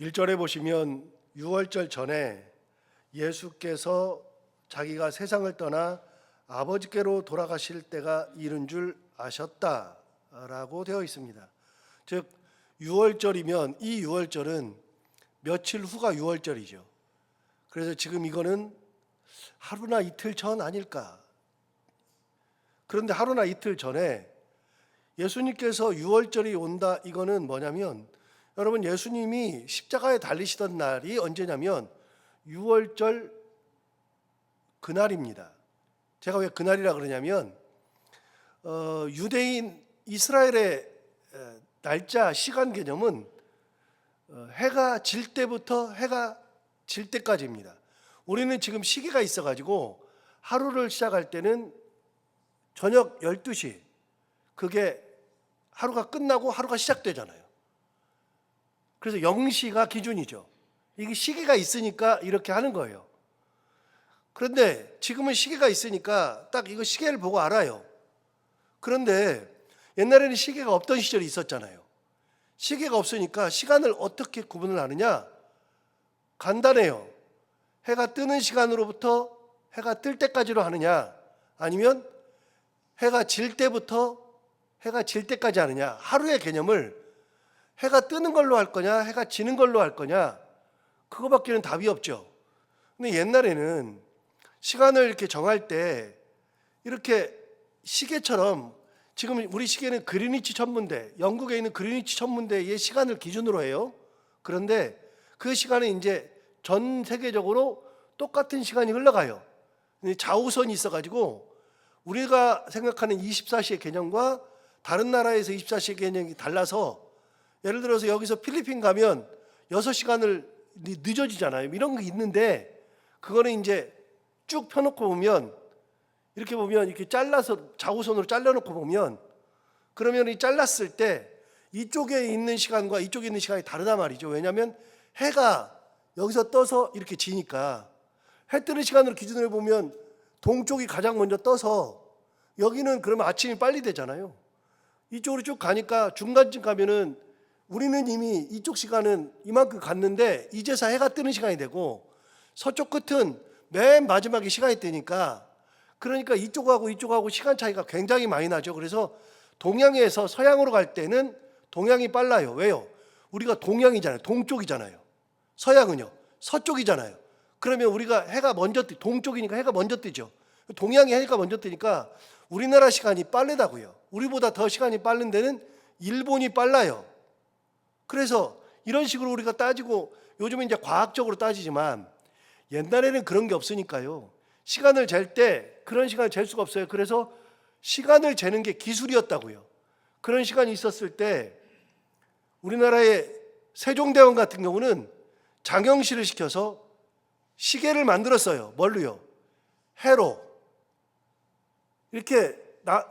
1절에 보시면 유월절 전에 예수께서 자기가 세상을 떠나 아버지께로 돌아가실 때가 이른 줄 아셨다라고 되어 있습니다. 즉 유월절이면 이 유월절은 며칠 후가 유월절이죠. 그래서 지금 이거는 하루나 이틀 전 아닐까. 그런데 하루나 이틀 전에 예수님께서 유월절이 온다, 이거는 뭐냐면, 여러분, 예수님이 십자가에 달리시던 날이 언제냐면 유월절 그날입니다. 제가 왜 그날이라 그러냐면 유대인 이스라엘의 날짜 시간 개념은 해가 질 때부터 해가 질 때까지입니다. 우리는 지금 시계가 있어가지고 하루를 시작할 때는 저녁 12시, 그게 하루가 끝나고 하루가 시작되잖아요. 그래서 0시가 기준이죠. 이게 시계가 있으니까 이렇게 하는 거예요. 그런데 지금은 시계가 있으니까 딱 이거 시계를 보고 알아요. 그런데 옛날에는 시계가 없던 시절이 있었잖아요. 시계가 없으니까 시간을 어떻게 구분을 하느냐? 간단해요. 해가 뜨는 시간으로부터 해가 뜰 때까지로 하느냐, 아니면 해가 질 때부터 해가 질 때까지 하느냐. 하루의 개념을 해가 뜨는 걸로 할 거냐, 해가 지는 걸로 할 거냐, 그거밖에는 답이 없죠. 근데 옛날에는 시간을 이렇게 정할 때 이렇게 시계처럼, 지금 우리 시계는 그리니치 천문대, 영국에 있는 그리니치 천문대의 시간을 기준으로 해요. 그런데 그 시간은 이제 전 세계적으로 똑같은 시간이 흘러가요. 자우선이 있어가지고 우리가 생각하는 24시의 개념과 다른 나라에서 24시의 개념이 달라서, 예를 들어서 여기서 필리핀 가면 6시간을 늦어지잖아요. 이런 게 있는데, 그거는 이제 쭉 펴놓고 보면, 이렇게 보면 이렇게 잘라서 자우선으로 잘라놓고 보면, 그러면 이 잘랐을 때 이쪽에 있는 시간과 이쪽에 있는 시간이 다르단 말이죠. 왜냐하면 해가 여기서 떠서 이렇게 지니까, 해 뜨는 시간으로 기준으로 보면 동쪽이 가장 먼저 떠서 여기는 그러면 아침이 빨리 되잖아요. 이쪽으로 쭉 가니까 중간쯤 가면은 우리는 이미 이쪽 시간은 이만큼 갔는데 이제서 해가 뜨는 시간이 되고, 서쪽 끝은 맨 마지막에 시간이 뜨니까, 그러니까 이쪽하고 시간 차이가 굉장히 많이 나죠. 그래서 동양에서 서양으로 갈 때는 동양이 빨라요. 왜요? 우리가 동양이잖아요. 동쪽이잖아요. 서양은요, 서쪽이잖아요. 그러면 우리가 해가 먼저 동쪽이니까 해가 먼저 뜨죠. 동양이 해가 먼저 뜨니까 우리나라 시간이 빠르다고요. 우리보다 더 시간이 빠른 데는 일본이 빨라요. 그래서 이런 식으로 우리가 따지고, 요즘은 이제 과학적으로 따지지만 옛날에는 그런 게 없으니까요. 시간을 잴 때 그런 시간을 잴 수가 없어요. 그래서 시간을 재는 게 기술이었다고요. 그런 시간이 있었을 때 우리나라의 세종대왕 같은 경우는 장영시를 시켜서 시계를 만들었어요. 뭘로요? 해로. 이렇게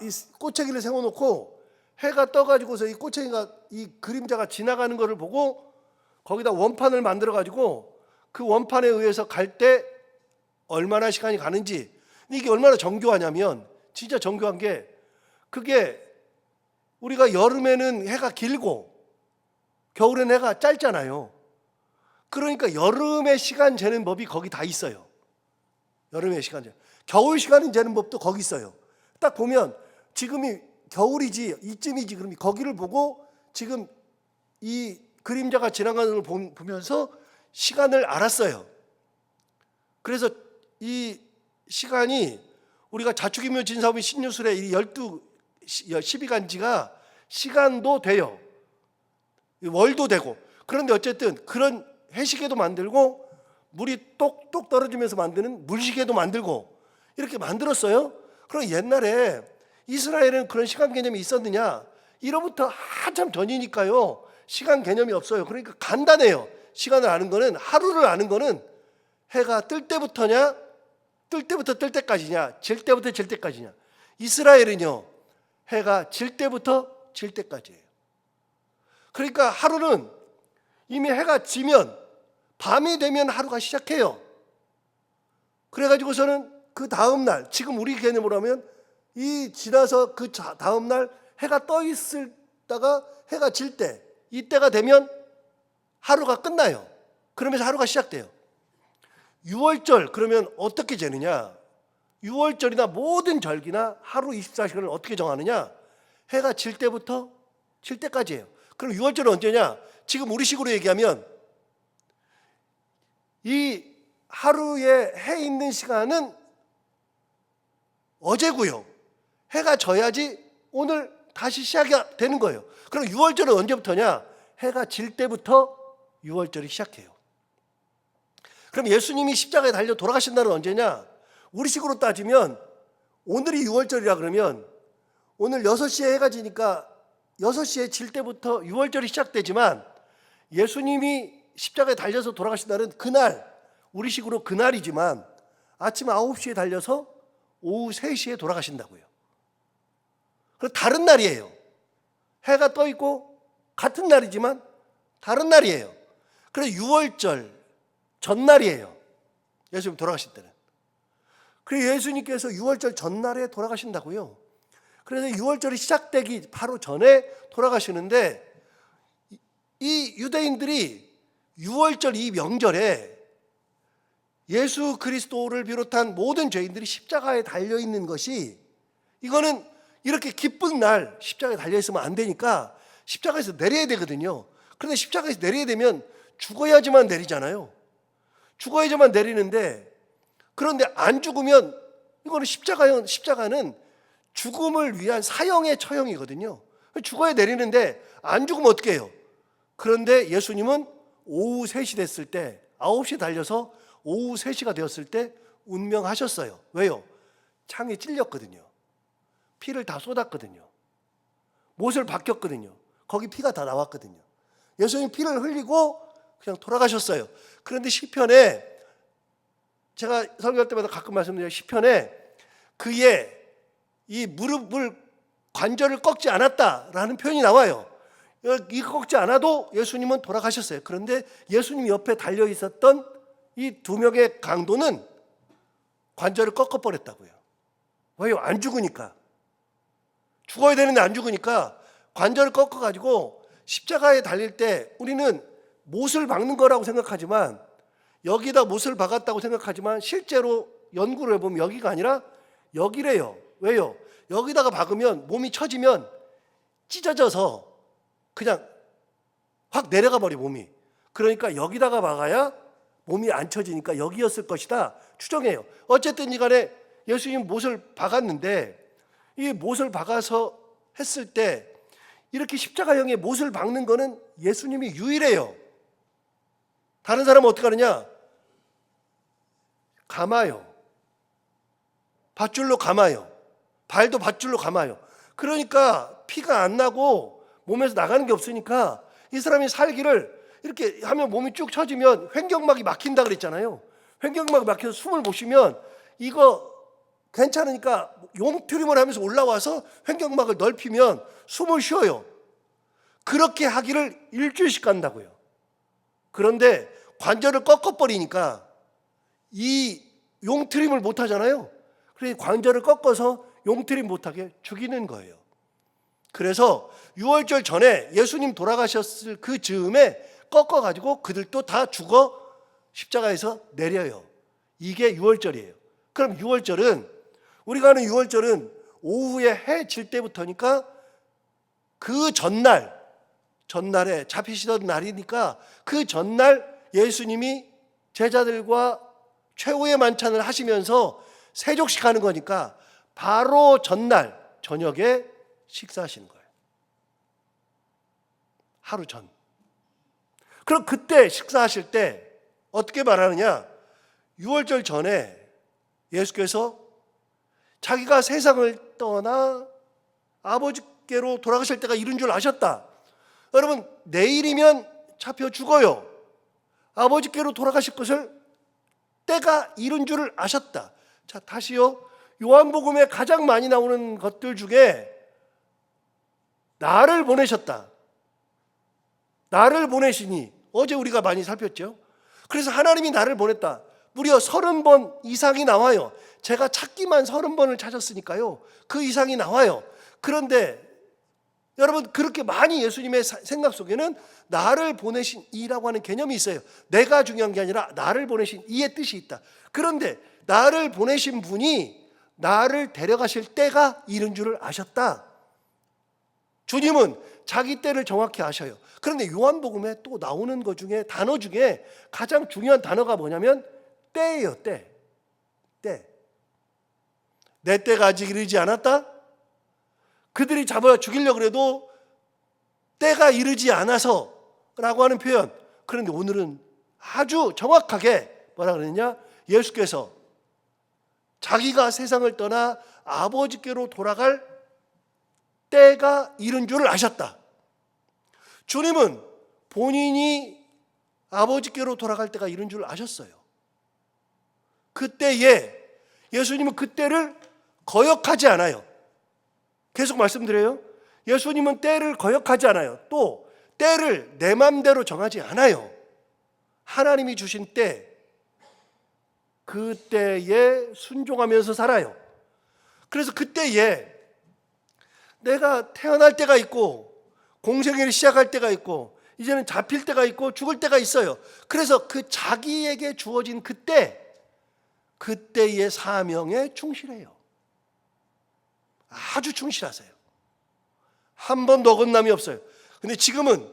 이 꼬챙이를 세워놓고 해가 떠가지고서 이 꼬챙이가, 이 그림자가 지나가는 것을 보고 거기다 원판을 만들어가지고 그 원판에 의해서 갈 때 얼마나 시간이 가는지. 이게 얼마나 정교하냐면, 진짜 정교한 게, 그게 우리가 여름에는 해가 길고 겨울에는 해가 짧잖아요. 그러니까 여름의 시간 재는 법이 거기 다 있어요. 여름의 시간 재는, 겨울 시간 재는 법도 거기 있어요. 딱 보면 지금이 겨울이지, 이쯤이지, 그럼 거기를 보고 지금 이 그림자가 지나가는 걸 보면서 시간을 알았어요. 그래서 이 시간이 우리가 자축인묘 진사오미 신유술의 이 12간지가 시간도 돼요. 월도 되고. 그런데 어쨌든 그런 해시계도 만들고, 물이 똑똑 떨어지면서 만드는 물시계도 만들고, 이렇게 만들었어요. 그럼 옛날에 이스라엘은 그런 시간 개념이 있었느냐? 이로부터 한참 전이니까요. 시간 개념이 없어요. 그러니까 간단해요. 시간을 아는 거는, 하루를 아는 거는 해가 뜰 때부터냐, 뜰 때부터 뜰 때까지냐, 질 때부터 질 때까지냐. 이스라엘은요, 해가 질 때부터 질 때까지예요. 그러니까 하루는 이미 해가 지면, 밤이 되면 하루가 시작해요. 그래가지고서는 그 다음 날, 지금 우리 개념으로 하면 이 지나서 그 다음 날 해가 떠 있을 다가 해가 질 때, 이때가 되면 하루가 끝나요. 그러면서 하루가 시작돼요. 6월절 그러면 어떻게 재느냐? 6월절이나 모든 절기나 하루 24시간을 어떻게 정하느냐? 해가 질 때부터 질 때까지예요. 그럼 6월절은 언제냐? 지금 우리식으로 얘기하면 이 하루에 해 있는 시간은 어제고요. 해가 져야지 오늘 다시 시작이 되는 거예요. 그럼 6월절은 언제부터냐? 해가 질 때부터 6월절이 시작해요. 그럼 예수님이 십자가에 달려 돌아가신 날은 언제냐? 우리식으로 따지면 오늘이 6월절이라 그러면 오늘 6시에 해가 지니까 6시에 질 때부터 6월절이 시작되지만 예수님이 십자가에 달려서 돌아가신 날은 그날, 우리식으로 그날이지만 아침 9시에 달려서 오후 3시에 돌아가신다고요. 그럼 다른 날이에요. 해가 떠 있고 같은 날이지만 다른 날이에요. 그래서 6월절 전날이에요. 예수님 돌아가실 때는. 그래서 예수님께서 6월절 전날에 돌아가신다고요. 그래서 6월절이 시작되기 바로 전에 돌아가시는데 이 유대인들이 6월절 이 명절에 예수 그리스도를 비롯한 모든 죄인들이 십자가에 달려있는 것이 이거는 이렇게 기쁜 날 십자가에 달려있으면 안 되니까 십자가에서 내려야 되거든요. 그런데 십자가에서 내려야 되면 죽어야지만 내리잖아요. 죽어야지만 내리는데 그런데 안 죽으면 이거는 십자가는 죽음을 위한 사형의 처형이거든요. 죽어야 내리는데 안 죽으면 어떻게 해요? 그런데 예수님은 오후 3시 됐을 때 9시에 달려서 오후 3시가 되었을 때 운명하셨어요. 왜요? 창에 찔렸거든요. 피를 다 쏟았거든요. 못을 박혔거든요. 거기 피가 다 나왔거든요. 예수님 피를 흘리고 그냥 돌아가셨어요. 그런데 시편에 제가 설교할 때마다 가끔 말씀드려요. 시편에 그의 이 무릎을 관절을 꺾지 않았다라는 표현이 나와요. 이 꺾지 않아도 예수님은 돌아가셨어요. 그런데 예수님 옆에 달려 있었던 이 2명의 강도는 관절을 꺾어버렸다고요. 왜요? 안 죽으니까. 죽어야 되는데 안 죽으니까 관절을 꺾어가지고 십자가에 달릴 때 우리는 못을 박는 거라고 생각하지만 여기다 못을 박았다고 생각하지만 실제로 연구를 해보면 여기가 아니라 여기래요. 왜요? 여기다가 박으면 몸이 처지면 찢어져서 그냥 확 내려가 버려 몸이. 그러니까 여기다가 박아야 몸이 안 처지니까 여기였을 것이다 추정해요. 어쨌든 간에 예수님 못을 박았는데 이 못을 박아서 했을 때 이렇게 십자가형의 못을 박는 거는 예수님이 유일해요. 다른 사람은 어떻게 하느냐? 감아요. 밧줄로 감아요. 발도 밧줄로 감아요. 그러니까 피가 안 나고 몸에서 나가는 게 없으니까 이 사람이 살기를 이렇게 하면 몸이 쭉 처지면 횡격막이 막힌다 그랬잖아요. 횡격막이 막혀서 숨을 못 쉬면 이거 괜찮으니까 용트림을 하면서 올라와서 횡격막을 넓히면 숨을 쉬어요. 그렇게 하기를 일주일씩 간다고요. 그런데 관절을 꺾어버리니까 이 용트림을 못 하잖아요. 그래서 관절을 꺾어서 용트림 못하게 죽이는 거예요. 그래서 6월절 전에 예수님 돌아가셨을 그 즈음에 꺾어가지고 그들도 다 죽어 십자가에서 내려요. 이게 6월절이에요. 그럼 6월절은 우리가 하는 6월절은 오후에 해 질 때부터니까 그 전날에 잡히시던 날이니까 그 전날 예수님이 제자들과 최후의 만찬을 하시면서 세족식 하는 거니까 바로 전날 저녁에 식사하시는 거예요. 하루 전. 그럼 그때 식사하실 때 어떻게 말하느냐? 6월절 전에 예수께서 자기가 세상을 떠나 아버지께로 돌아가실 때가 이른 줄 아셨다. 여러분, 내일이면 잡혀 죽어요. 아버지께로 돌아가실 것을 때가 이른 줄을 아셨다. 자, 다시요. 요한복음에 가장 많이 나오는 것들 중에 나를 보내셨다. 나를 보내시니 어제 우리가 많이 살폈죠. 그래서 하나님이 나를 보냈다. 무려 30번 이상이 나와요. 제가 찾기만 30번을 찾았으니까요. 그 이상이 나와요. 그런데 여러분, 그렇게 많이 예수님의 생각 속에는 나를 보내신 이라고 하는 개념이 있어요. 내가 중요한 게 아니라 나를 보내신 이의 뜻이 있다. 그런데 나를 보내신 분이 나를 데려가실 때가 이른 줄을 아셨다. 주님은 자기 때를 정확히 아셔요. 그런데 요한복음에 또 나오는 것 중에, 단어 중에 가장 중요한 단어가 뭐냐면 때예요. 때. 내 때가 아직 이르지 않았다. 그들이 잡아 죽이려고 해도 때가 이르지 않아서 라고 하는 표현. 그런데 오늘은 아주 정확하게 뭐라 그러느냐, 예수께서 자기가 세상을 떠나 아버지께로 돌아갈 때가 이른 줄을 아셨다. 주님은 본인이 아버지께로 돌아갈 때가 이른 줄을 아셨어요. 그때에 예수님은 그때를 거역하지 않아요. 계속 말씀드려요. 예수님은 때를 거역하지 않아요. 또 때를 내 맘대로 정하지 않아요. 하나님이 주신 때, 그 때에 순종하면서 살아요. 그래서 그때에 내가 태어날 때가 있고 공생애를 시작할 때가 있고 이제는 잡힐 때가 있고 죽을 때가 있어요. 그래서 그 자기에게 주어진 그때의 사명에 충실해요. 아주 충실하세요. 한 번도 어긋남이 없어요. 근데 지금은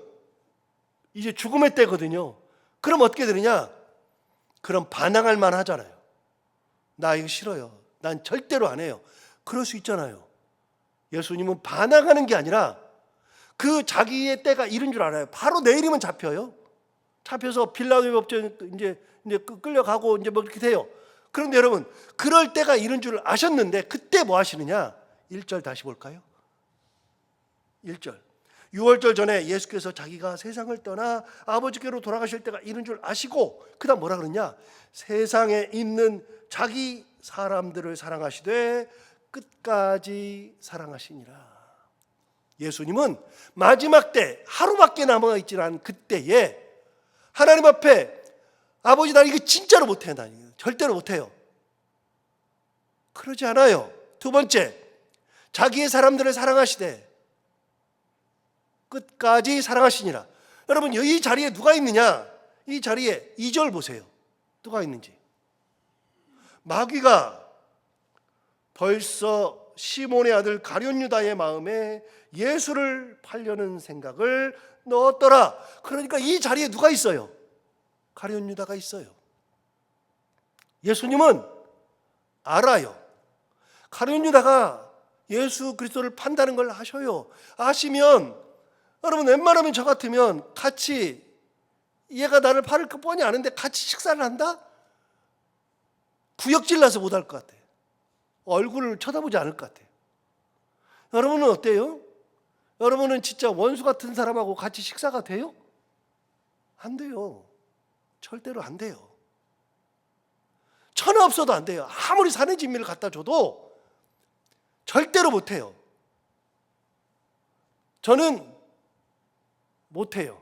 이제 죽음의 때거든요. 그럼 어떻게 되느냐? 그럼 반항할 만 하잖아요. 나 이거 싫어요. 난 절대로 안 해요. 그럴 수 있잖아요. 예수님은 반항하는 게 아니라 그 자기의 때가 이른 줄 알아요. 바로 내일이면 잡혀요. 잡혀서 빌라도의 법정에 이제 끌려가고 이제 뭐 이렇게 돼요. 그런데 여러분, 그럴 때가 이른 줄 아셨는데 그때 뭐 하시느냐? 1절 다시 볼까요? 1절. 6월절 전에 예수께서 자기가 세상을 떠나 아버지께로 돌아가실 때가 이른 줄 아시고, 그 다음 뭐라 그러냐? 세상에 있는 자기 사람들을 사랑하시되 끝까지 사랑하시니라. 예수님은 마지막 때, 하루밖에 남아있지 않은 그때에 하나님 앞에 아버지, 나 이거 진짜로 못해. 나 절대로 못해요. 그러지 않아요. 두 번째, 자기의 사람들을 사랑하시되 끝까지 사랑하시니라. 여러분, 이 자리에 누가 있느냐? 이 자리에 2절 보세요. 누가 있는지. 마귀가 벌써 시몬의 아들 가룟 유다의 마음에 예수를 팔려는 생각을 넣었더라. 그러니까 이 자리에 누가 있어요? 가룟 유다가 있어요. 예수님은 알아요. 가룟 유다가 예수 그리스도를 판다는 걸 아셔요. 아시면 여러분, 웬만하면 저 같으면 같이, 얘가 나를 팔을 거 뻔히 아는데 같이 식사를 한다? 구역질 나서 못할 것 같아요. 얼굴을 쳐다보지 않을 것 같아요. 여러분은 어때요? 여러분은 진짜 원수 같은 사람하고 같이 식사가 돼요? 안 돼요. 절대로 안 돼요. 천하 없어도 안 돼요. 아무리 산의 진미를 갖다 줘도 절대로 못해요. 저는 못해요.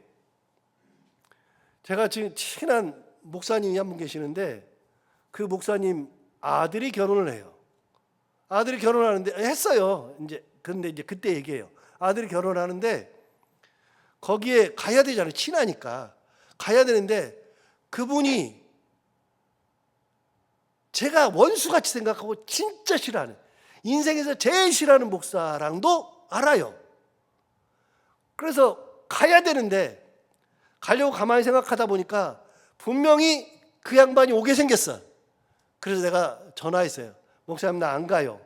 제가 지금 친한 목사님이 한 분 계시는데 그 목사님 아들이 결혼을 해요. 아들이 결혼하는데 했어요. 근데 그때 얘기해요. 아들이 결혼하는데 거기에 가야 되잖아요. 친하니까 가야 되는데 그분이 제가 원수같이 생각하고 진짜 싫어하는, 인생에서 제일 싫어하는 목사랑도 알아요. 그래서 가야 되는데 가려고 가만히 생각하다 보니까 분명히 그 양반이 오게 생겼어. 그래서 내가 전화했어요. 목사님, 나 안 가요.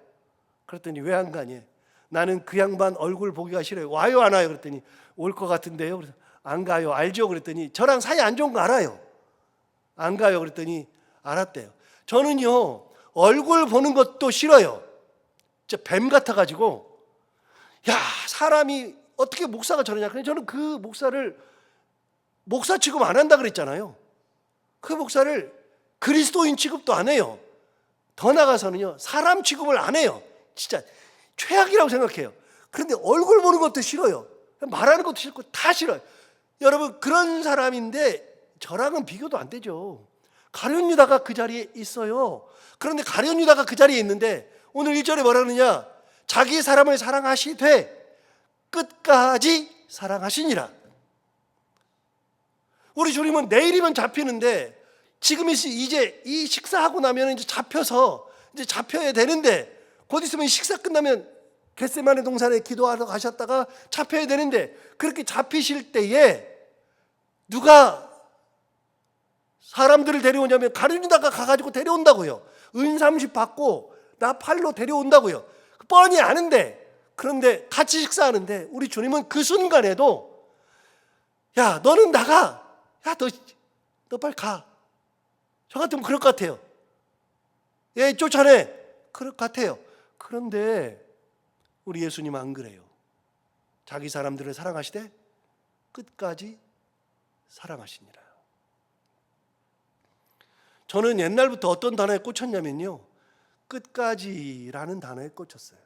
그랬더니 왜 안 가니? 나는 그 양반 얼굴 보기가 싫어요. 와요 안 와요? 그랬더니 올 것 같은데요. 그래서 안 가요. 알죠? 그랬더니 저랑 사이 안 좋은 거 알아요. 안 가요. 그랬더니 알았대요. 저는요, 얼굴 보는 것도 싫어요. 진짜 뱀 같아가지고, 야, 사람이 어떻게 목사가 저러냐. 그래서 저는 그 목사를 목사 취급 안 한다 그랬잖아요. 그 목사를 그리스도인 취급도 안 해요. 더 나아가서는요, 사람 취급을 안 해요. 진짜 최악이라고 생각해요. 그런데 얼굴 보는 것도 싫어요. 말하는 것도 싫고 다 싫어요. 여러분, 그런 사람인데 저랑은 비교도 안 되죠. 가룟 유다가 그 자리에 있어요. 그런데 가룟 유다가 그 자리에 있는데 오늘 1절에 뭐라 그러냐? 자기 사람을 사랑하시되 끝까지 사랑하시니라. 우리 주님은 내일이면 잡히는데 지금 이제 이 식사하고 나면 이제 잡혀야 되는데 곧 있으면 식사 끝나면 겟세마네 동산에 기도하러 가셨다가 잡혀야 되는데 그렇게 잡히실 때에 누가 사람들을 데려오냐면 가룟유다가 가가지고 데려온다고요. 은30 받고 나 팔로 데려온다고요. 뻔히 아는데 그런데 같이 식사하는데 우리 주님은 그 순간에도 야 너는 나가. 야 너 빨리 가. 저 같으면 그럴 것 같아요. 예, 쫓아내. 그럴 것 같아요. 그런데 우리 예수님은 안 그래요. 자기 사람들을 사랑하시되 끝까지 사랑하시니라. 저는 옛날부터 어떤 단어에 꽂혔냐면요, 끝까지라는 단어에 꽂혔어요.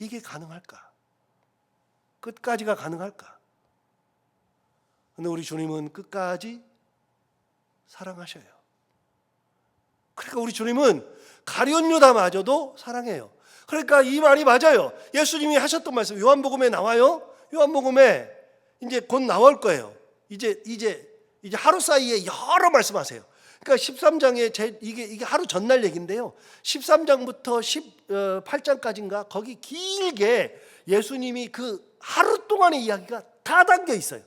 이게 가능할까? 끝까지가 가능할까? 근데 우리 주님은 끝까지 사랑하셔요. 그러니까 우리 주님은 가룟 유다마저도 사랑해요. 그러니까 이 말이 맞아요. 예수님이 하셨던 말씀 요한복음에 나와요. 요한복음에 이제 곧 나올 거예요. 이제 하루 사이에 여러 말씀하세요. 그러니까 13장에 이게 하루 전날 얘기인데요. 13장부터 18장까지인가 거기 길게 예수님이 그 하루 동안의 이야기가 다 담겨 있어요.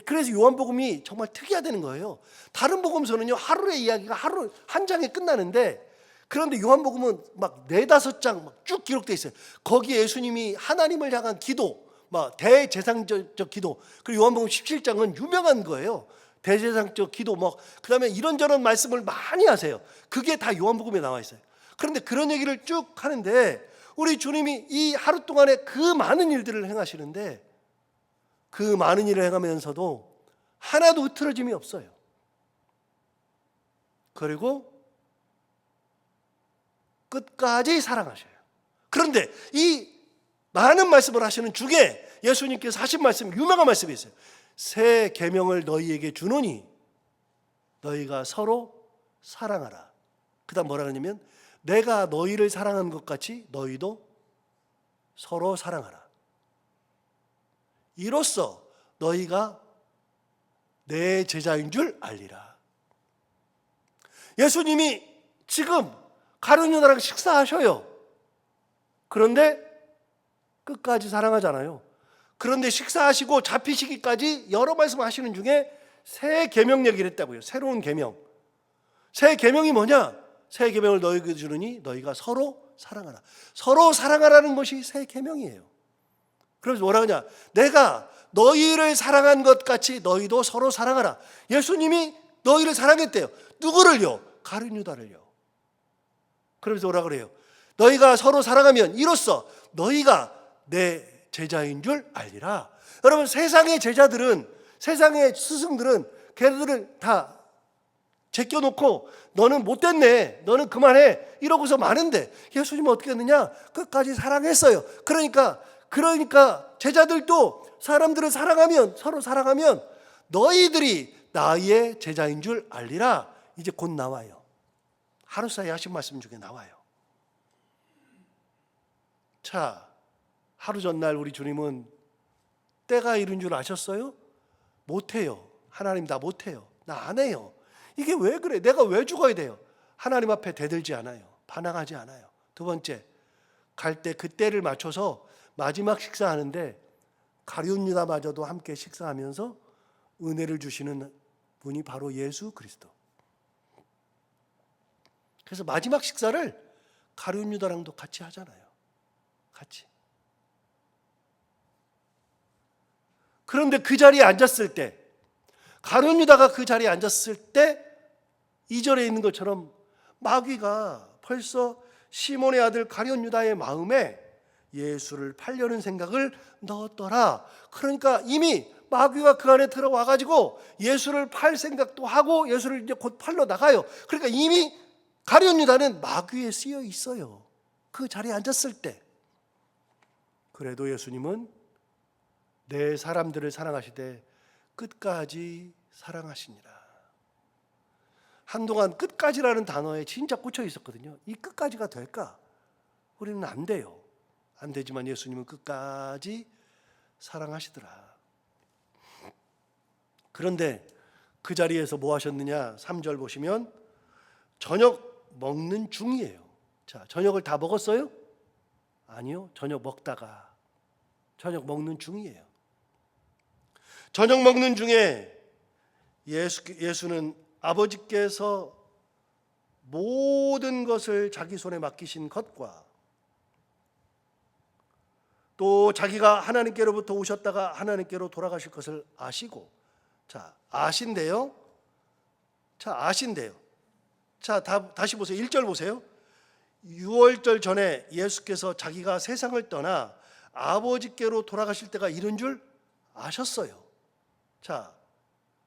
그래서 요한복음이 정말 특이하다는 거예요. 다른 복음서는요 하루의 이야기가 하루 한 장에 끝나는데 그런데 요한복음은 막 4-5장 막 쭉 기록되어 있어요. 거기에 예수님이 하나님을 향한 기도, 막 대제사장적 기도, 그리고 요한복음 17장은 유명한 거예요. 대제사장적 기도, 그다음에 이런저런 말씀을 많이 하세요. 그게 다 요한복음에 나와 있어요. 그런데 그런 얘기를 쭉 하는데 우리 주님이 이 하루 동안에 그 많은 일들을 행하시는데 그 많은 일을 행하면서도 하나도 흐트러짐이 없어요. 그리고 끝까지 사랑하셔요. 그런데 이 많은 말씀을 하시는 중에 예수님께서 하신 말씀, 유명한 말씀이 있어요. 새 계명을 너희에게 주노니 너희가 서로 사랑하라. 그 다음 뭐라 그러냐면 내가 너희를 사랑한 것 같이 너희도 서로 사랑하라. 이로써 너희가 내 제자인 줄 알리라. 예수님이 지금 가룟 유다랑 식사하셔요. 그런데 끝까지 사랑하잖아요. 그런데 식사하시고 잡히시기까지 여러 말씀 하시는 중에 새 계명 얘기를 했다고요. 새로운 계명. 새 계명이 뭐냐? 새 계명을 너희에게 주느니 너희가 서로 사랑하라. 서로 사랑하라는 것이 새 계명이에요. 그래서 뭐라 하냐? 내가 너희를 사랑한 것 같이 너희도 서로 사랑하라. 예수님이 너희를 사랑했대요. 누구를요? 가룟 유다를요. 그러면서 뭐라 그래요? 너희가 서로 사랑하면 이로써 너희가 내 제자인 줄 알리라. 여러분, 세상의 제자들은, 세상의 스승들은 걔들을 다 제껴놓고 너는 못됐네, 너는 그만해 이러고서 마는데 예수님은 어떻게 했느냐? 끝까지 사랑했어요. 그러니까 제자들도 사람들을 사랑하면, 서로 사랑하면 너희들이 나의 제자인 줄 알리라. 이제 곧 나와요. 하루 사이에 하신 말씀 중에 나와요. 자, 하루 전날 우리 주님은 때가 이른 줄 아셨어요? 못해요. 하나님 나 못해요. 나 안 해요. 이게 왜 그래? 내가 왜 죽어야 돼요? 하나님 앞에 대들지 않아요. 반항하지 않아요. 두 번째, 갈 때 그 때를 맞춰서 마지막 식사하는데 가룟 유다마저도 함께 식사하면서 은혜를 주시는 분이 바로 예수 그리스도. 그래서 마지막 식사를 가룟 유다랑도 같이 하잖아요. 같이. 그런데 그 자리에 앉았을 때, 가룟 유다가 그 자리에 앉았을 때 2절에 있는 것처럼 마귀가 벌써 시몬의 아들 가룟 유다의 마음에 예수를 팔려는 생각을 넣었더라. 그러니까 이미 마귀가 그 안에 들어와 가지고 예수를 팔 생각도 하고 예수를 이제 곧 팔러 나가요. 그러니까 이미 가룟 유다는 마귀에 쓰여 있어요. 그 자리에 앉았을 때. 그래도 예수님은 내 사람들을 사랑하시되 끝까지 사랑하시니라. 한동안 끝까지라는 단어에 진짜 꽂혀 있었거든요. 이 끝까지가 될까? 우리는 안 돼요. 안 되지만 예수님은 끝까지 사랑하시더라. 그런데 그 자리에서 뭐 하셨느냐? 3절 보시면 저녁 먹는 중이에요. 자, 저녁을 다 먹었어요? 아니요. 저녁 먹다가 저녁 먹는 중이에요. 저녁 먹는 중에 예수는 아버지께서 모든 것을 자기 손에 맡기신 것과 또 자기가 하나님께로부터 오셨다가 하나님께로 돌아가실 것을 아시고, 자, 아신대요. 자, 다시 보세요. 1절 보세요. 유월절 전에 예수께서 자기가 세상을 떠나 아버지께로 돌아가실 때가 이른 줄 아셨어요. 자,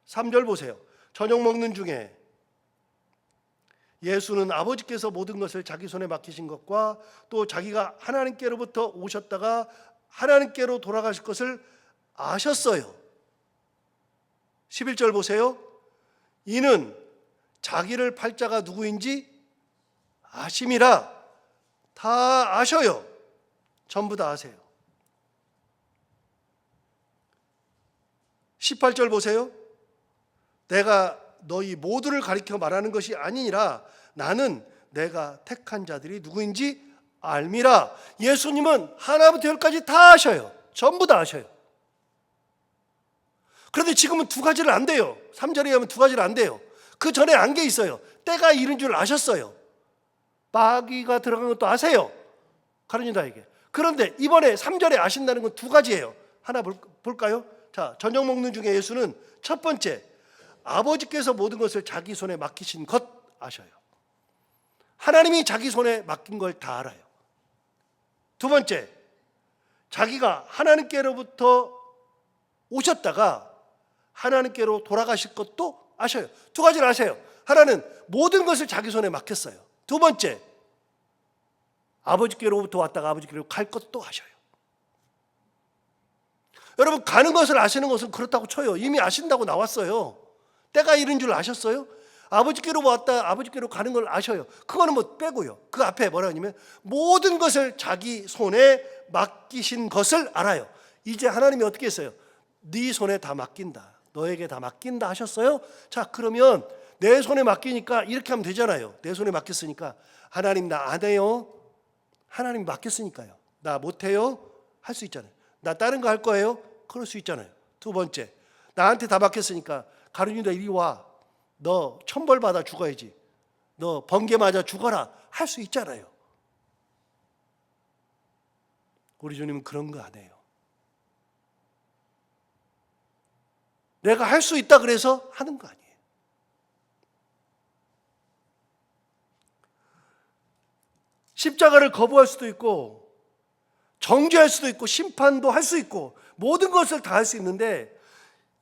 3절 보세요. 저녁 먹는 중에 예수는 아버지께서 모든 것을 자기 손에 맡기신 것과 또 자기가 하나님께로부터 오셨다가 하나님께로 돌아가실 것을 아셨어요. 11절 보세요. 이는 자기를 팔 자가 누구인지 아심이라. 다 아셔요. 전부 다 아세요. 18절 보세요. 내가 너희 모두를 가리켜 말하는 것이 아니니라. 나는 내가 택한 자들이 누구인지 알미라. 예수님은 하나부터 열까지 다 아셔요. 전부 다 아셔요. 그런데 지금은 두 가지를 안 돼요. 3절에 하면 두 가지를 안 돼요. 그 전에 안 게 있어요. 때가 이른 줄 아셨어요. 마귀가 들어간 것도 아세요. 가룟유다에게. 그런데 이번에 3절에 아신다는 건 두 가지예요. 하나 볼까요? 자, 저녁 먹는 중에 예수는 첫 번째, 아버지께서 모든 것을 자기 손에 맡기신 것 아셔요. 하나님이 자기 손에 맡긴 걸 다 알아요. 두 번째, 자기가 하나님께로부터 오셨다가 하나님께로 돌아가실 것도 아셔요. 두 가지를 아세요. 하나는 모든 것을 자기 손에 맡겼어요. 두 번째, 아버지께로부터 왔다가 아버지께로 갈 것도 아셔요. 여러분, 가는 것을 아시는 것은 그렇다고 쳐요. 이미 아신다고 나왔어요. 때가 이른 줄 아셨어요? 아버지께로 왔다 아버지께로 가는 걸 아셔요. 그거는 뭐 빼고요. 그 앞에 뭐라 하냐면 모든 것을 자기 손에 맡기신 것을 알아요. 이제 하나님이 어떻게 했어요? 네 손에 다 맡긴다. 너에게 다 맡긴다 하셨어요? 자, 그러면 내 손에 맡기니까 이렇게 하면 되잖아요. 내 손에 맡겼으니까 하나님 나 안 해요. 하나님 맡겼으니까요. 나 못해요. 할 수 있잖아요. 나 다른 거 할 거예요. 그럴 수 있잖아요. 두 번째, 나한테 다 맡겼으니까 가룟유다 이리 와. 너 천벌 받아 죽어야지. 너 번개 맞아 죽어라. 할 수 있잖아요. 우리 주님은 그런 거 안 해요. 내가 할 수 있다 그래서 하는 거 아니에요. 십자가를 거부할 수도 있고 정죄할 수도 있고 심판도 할 수 있고 모든 것을 다 할 수 있는데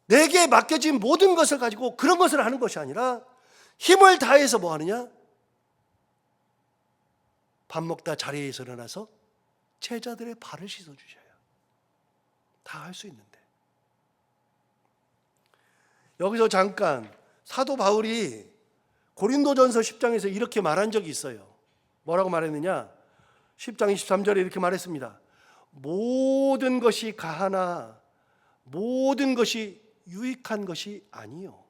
내게 맡겨진 모든 것을 가지고 그런 것을 하는 것이 아니라 힘을 다해서 뭐 하느냐? 밥 먹다 자리에서 일어나서 제자들의 발을 씻어주셔요. 다 할 수 있는데. 여기서 잠깐 사도 바울이 고린도전서 10장에서 이렇게 말한 적이 있어요. 뭐라고 말했느냐? 10장 23절에 이렇게 말했습니다. 모든 것이 가하나 모든 것이 유익한 것이 아니요.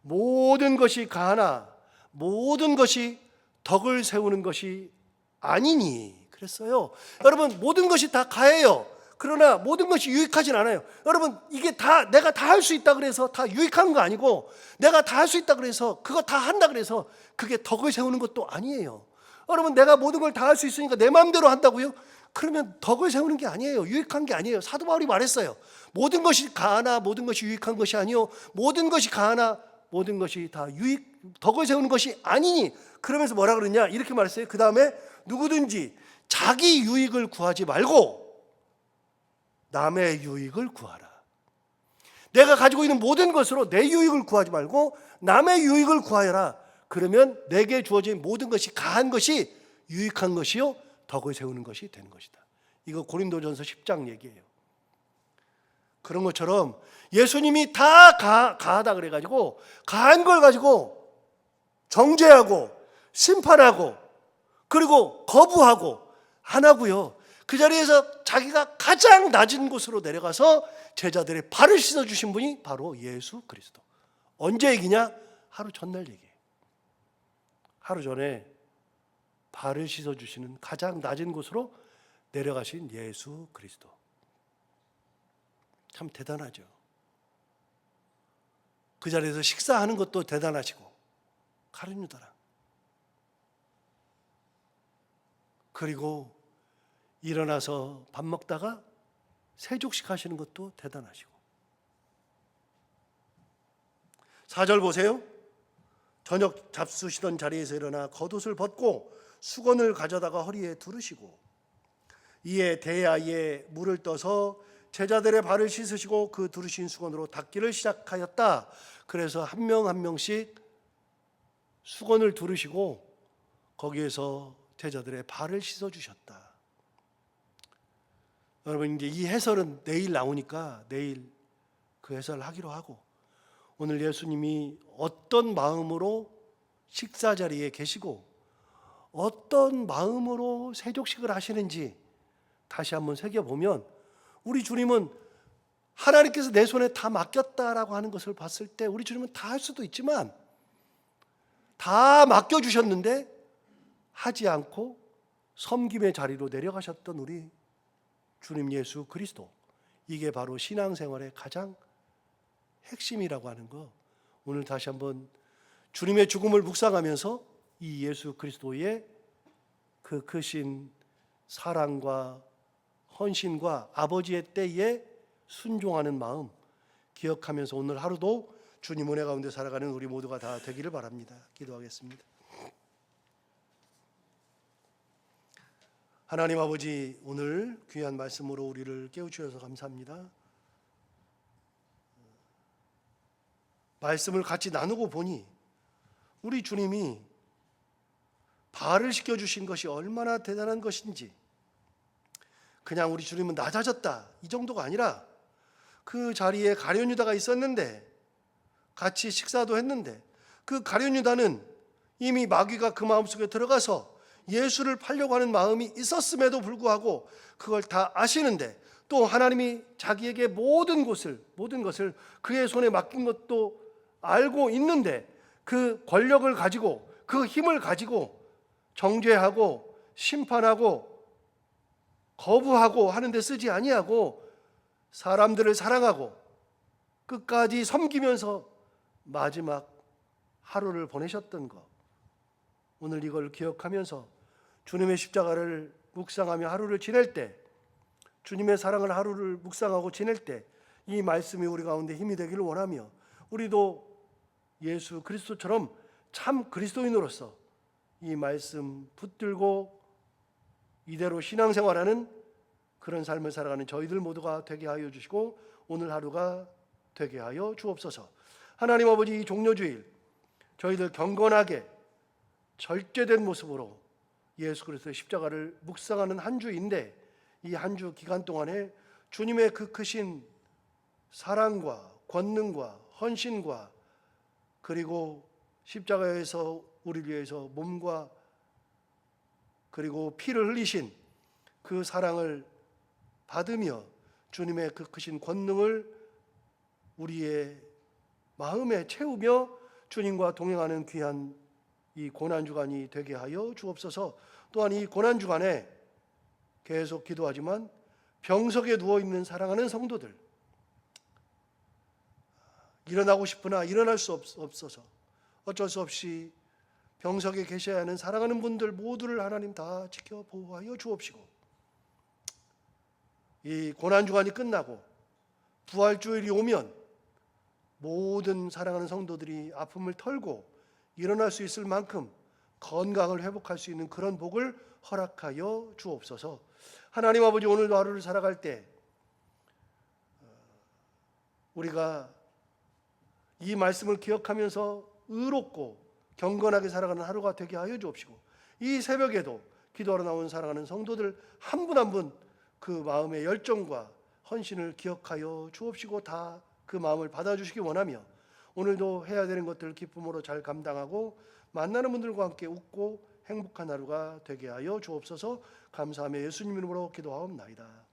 모든 것이 가하나 모든 것이 덕을 세우는 것이 아니니 그랬어요. 여러분, 모든 것이 다 가해요. 그러나 모든 것이 유익하진 않아요. 여러분, 이게 다 내가 다 할 수 있다 그래서 다 유익한 거 아니고 내가 다 할 수 있다 그래서 그거 다 한다 그래서 그게 덕을 세우는 것도 아니에요. 여러분, 내가 모든 걸 다 할 수 있으니까 내 마음대로 한다고요? 그러면 덕을 세우는 게 아니에요. 유익한 게 아니에요. 사도 바울이 말했어요. 모든 것이 가하나 모든 것이 유익한 것이 아니요. 모든 것이 가하나 모든 것이 다 덕을 세우는 것이 아니니. 그러면서 뭐라 그러냐? 이렇게 말했어요. 그 다음에 누구든지 자기 유익을 구하지 말고 남의 유익을 구하라. 내가 가지고 있는 모든 것으로 내 유익을 구하지 말고 남의 유익을 구하여라. 그러면 내게 주어진 모든 것이 가한 것이 유익한 것이요 덕을 세우는 것이 되는 것이다. 이거 고린도전서 10장 얘기예요. 그런 것처럼 예수님이 다 가하다 그래가지고 가한 걸 가지고 정죄하고 심판하고 그리고 거부하고 안 하고요. 그 자리에서 자기가 가장 낮은 곳으로 내려가서 제자들의 발을 씻어주신 분이 바로 예수 그리스도. 언제 얘기냐? 하루 전날 얘기예요. 하루 전에 발을 씻어주시는 가장 낮은 곳으로 내려가신 예수 그리스도. 참 대단하죠. 그 자리에서 식사하는 것도 대단하시고, 가룟 유다랑. 그리고 일어나서 밥 먹다가 세족식 하시는 것도 대단하시고. 4절 보세요. 저녁 잡수시던 자리에서 일어나 겉옷을 벗고 수건을 가져다가 허리에 두르시고, 이에 대야에 물을 떠서 제자들의 발을 씻으시고 그 두르신 수건으로 닦기를 시작하였다. 그래서 한 명 한 명씩 수건을 두르시고 거기에서 제자들의 발을 씻어주셨다. 여러분, 이제 이 해설은 내일 나오니까 내일 그 해설을 하기로 하고, 오늘 예수님이 어떤 마음으로 식사 자리에 계시고 어떤 마음으로 세족식을 하시는지 다시 한번 새겨보면, 우리 주님은 하나님께서 내 손에 다 맡겼다라고 하는 것을 봤을 때 우리 주님은 다 할 수도 있지만, 다 맡겨주셨는데 하지 않고 섬김의 자리로 내려가셨던 우리 주님 예수 그리스도. 이게 바로 신앙생활의 가장 핵심이라고 하는 거, 오늘 다시 한번 주님의 죽음을 묵상하면서 이 예수 그리스도의 그 크신 사랑과 헌신과 아버지의 때에 순종하는 마음 기억하면서 오늘 하루도 주님 은혜 가운데 살아가는 우리 모두가 다 되기를 바랍니다. 기도하겠습니다. 하나님 아버지, 오늘 귀한 말씀으로 우리를 깨우치셔서 감사합니다. 말씀을 같이 나누고 보니 우리 주님이 발을 씻겨주신 것이 얼마나 대단한 것인지, 그냥 우리 주님은 낮아졌다 이 정도가 아니라 그 자리에 가룟 유다가 있었는데, 같이 식사도 했는데, 그 가룟 유다는 이미 마귀가 그 마음속에 들어가서 예수를 팔려고 하는 마음이 있었음에도 불구하고 그걸 다 아시는데, 또 하나님이 자기에게 모든 것을 그의 손에 맡긴 것도 알고 있는데, 그 권력을 가지고 그 힘을 가지고 정죄하고 심판하고 거부하고 하는 데 쓰지 아니하고 사람들을 사랑하고 끝까지 섬기면서 마지막 하루를 보내셨던 것, 오늘 이걸 기억하면서 주님의 십자가를 묵상하며 하루를 지낼 때, 주님의 사랑을 하루를 묵상하고 지낼 때 이 말씀이 우리 가운데 힘이 되기를 원하며, 우리도 예수 그리스도처럼 참 그리스도인으로서 이 말씀 붙들고 이대로 신앙생활하는 그런 삶을 살아가는 저희들 모두가 되게 하여 주시고, 오늘 하루가 되게 하여 주옵소서. 하나님 아버지, 이 종료주일 저희들 경건하게 절제된 모습으로 예수 그리스도의 십자가를 묵상하는 한 주인데, 이 한 주 기간 동안에 주님의 그 크신 사랑과 권능과 헌신과, 그리고 십자가에서 우리를 위해서 몸과 그리고 피를 흘리신 그 사랑을 받으며 주님의 그 크신 권능을 우리의 마음에 채우며 주님과 동행하는 귀한 이 고난주간이 되게 하여 주옵소서. 또한 이 고난주간에 계속 기도하지만 병석에 누워있는 사랑하는 성도들, 일어나고 싶으나 일어날 수 없어서 어쩔 수 없이 병석에 계셔야 하는 사랑하는 분들 모두를 하나님 다 지켜 보호하여 주옵시고, 이 고난주간이 끝나고 부활주일이 오면 모든 사랑하는 성도들이 아픔을 털고 일어날 수 있을 만큼 건강을 회복할 수 있는 그런 복을 허락하여 주옵소서. 하나님 아버지, 오늘도 하루를 살아갈 때 우리가 이 말씀을 기억하면서 의롭고 경건하게 살아가는 하루가 되게 하여 주옵시고, 이 새벽에도 기도하러 나온 사랑하는 성도들 한 분 한 분 그 마음의 열정과 헌신을 기억하여 주옵시고 다 그 마음을 받아주시기 원하며, 오늘도 해야 되는 것들을 기쁨으로 잘 감당하고 만나는 분들과 함께 웃고 행복한 하루가 되게 하여 주옵소서. 감사하며 예수님 이름으로 기도하옵나이다.